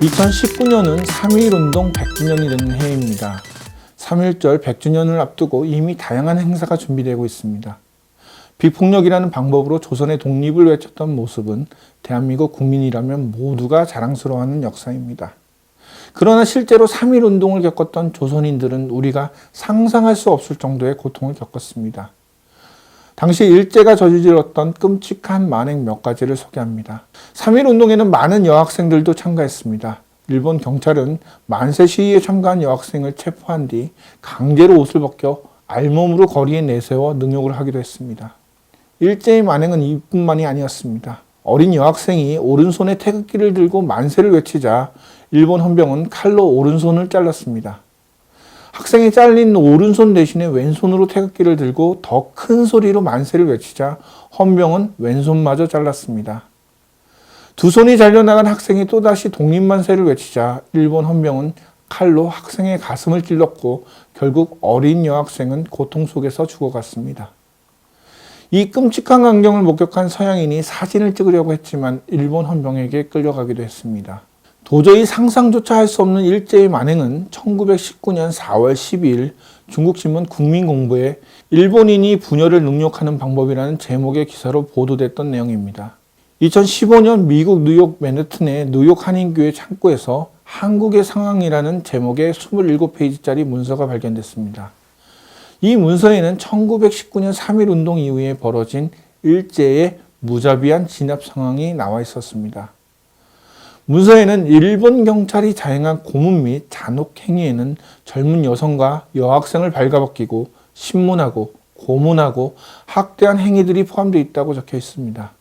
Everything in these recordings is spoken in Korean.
2019년은 3.1운동 100주년이 되는 해입니다. 3.1절 100주년을 앞두고 이미 다양한 행사가 준비되고 있습니다. 비폭력이라는 방법으로 조선의 독립을 외쳤던 모습은 대한민국 국민이라면 모두가 자랑스러워하는 역사입니다. 그러나 실제로 3.1운동을 겪었던 조선인들은 우리가 상상할 수 없을 정도의 고통을 겪었습니다. 당시 일제가 저질렀던 끔찍한 만행 몇 가지를 소개합니다. 3.1운동에는 많은 여학생들도 참가했습니다. 일본 경찰은 만세 시위에 참가한 여학생을 체포한 뒤 강제로 옷을 벗겨 알몸으로 거리에 내세워 능욕을 하기도 했습니다. 일제의 만행은 이뿐만이 아니었습니다. 어린 여학생이 오른손에 태극기를 들고 만세를 외치자 일본 헌병은 칼로 오른손을 잘랐습니다. 학생이 잘린 오른손 대신에 왼손으로 태극기를 들고 더 큰 소리로 만세를 외치자 헌병은 왼손마저 잘랐습니다. 두 손이 잘려나간 학생이 또다시 독립만세를 외치자 일본 헌병은 칼로 학생의 가슴을 찔렀고 결국 어린 여학생은 고통 속에서 죽어갔습니다. 이 끔찍한 광경을 목격한 서양인이 사진을 찍으려고 했지만 일본 헌병에게 끌려가기도 했습니다. 도저히 상상조차 할 수 없는 일제의 만행은 1919년 4월 12일 중국신문 국민공보에 일본인이 부녀를 능욕하는 방법이라는 제목의 기사로 보도됐던 내용입니다. 2015년 미국 뉴욕 맨해튼의 뉴욕 한인교회 창고에서 한국의 상황이라는 제목의 27페이지짜리 문서가 발견됐습니다. 이 문서에는 1919년 3.1운동 이후에 벌어진 일제의 무자비한 진압 상황이 나와 있었습니다. 문서에는 일본 경찰이 자행한 고문 및 잔혹 행위에는 젊은 여성과 여학생을 발가벗기고 신문하고 고문하고 학대한 행위들이 포함되어 있다고 적혀 있습니다.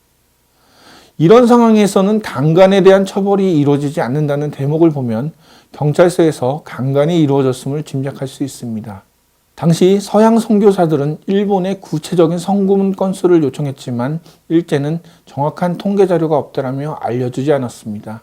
이런 상황에서는 강간에 대한 처벌이 이루어지지 않는다는 대목을 보면 경찰서에서 강간이 이루어졌음을 짐작할 수 있습니다. 당시 서양 선교사들은 일본에 구체적인 성고문 건수를 요청했지만 일제는 정확한 통계 자료가 없다라며 알려주지 않았습니다.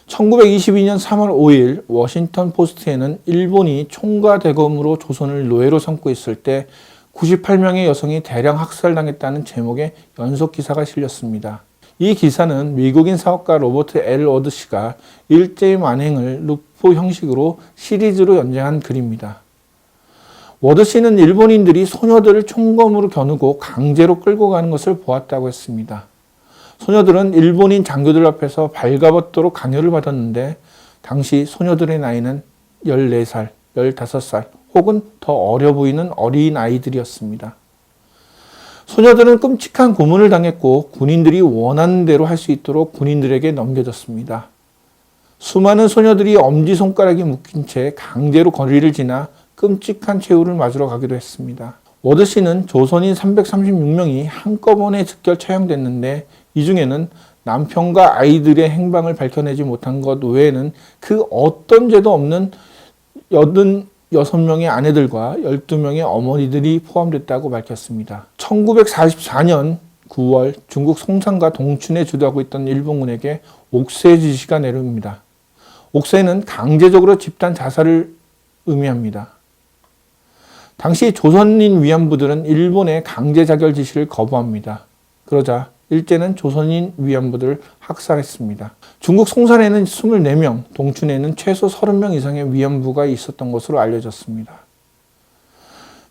1922년 3월 5일 워싱턴 포스트에는 일본이 총과 대검으로 조선을 노예로 삼고 있을 때 98명의 여성이 대량 학살당했다는 제목의 연속 기사가 실렸습니다. 이 기사는 미국인 사업가 로버트 L. 워드 씨가 일제의 만행을 루포 형식으로 시리즈로 연재한 글입니다. 워드 씨는 일본인들이 소녀들을 총검으로 겨누고 강제로 끌고 가는 것을 보았다고 했습니다. 소녀들은 일본인 장교들 앞에서 발가벗도록 강요를 받았는데 당시 소녀들의 나이는 14살, 15살 혹은 더 어려 보이는 어린 아이들이었습니다. 소녀들은 끔찍한 고문을 당했고 군인들이 원하는 대로 할 수 있도록 군인들에게 넘겨졌습니다. 수많은 소녀들이 엄지손가락이 묶인 채 강제로 거리를 지나 끔찍한 최후를 맞으러 가기도 했습니다. 워드 씨는 조선인 336명이 한꺼번에 즉결 처형됐는데 이 중에는 남편과 아이들의 행방을 밝혀내지 못한 것 외에는 그 어떤 죄도 없는 86명의 아내들과 12명의 어머니들이 포함됐다고 밝혔습니다. 1944년 9월 중국 송산과 동춘에 주도하고 있던 일본군에게 옥세 지시가 내려옵니다. 옥세는 강제적으로 집단 자살을 의미합니다. 당시 조선인 위안부들은 일본의 강제 자결 지시를 거부합니다. 그러자 일제는 조선인 위안부들을 학살했습니다. 중국 송산에는 24명, 동춘에는 최소 30명 이상의 위안부가 있었던 것으로 알려졌습니다.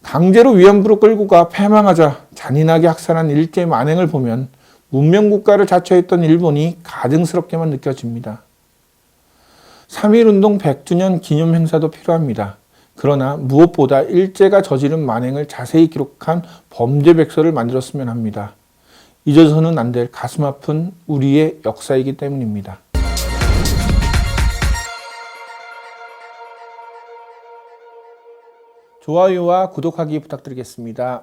강제로 위안부로 끌고 가 패망하자 잔인하게 학살한 일제의 만행을 보면 문명국가를 자처했던 일본이 가증스럽게만 느껴집니다. 3.1운동 100주년 기념 행사도 필요합니다. 그러나 무엇보다 일제가 저지른 만행을 자세히 기록한 범죄백서를 만들었으면 합니다. 잊어서는 안 될 가슴 아픈 우리의 역사이기 때문입니다. 좋아요와 구독하기 부탁드리겠습니다.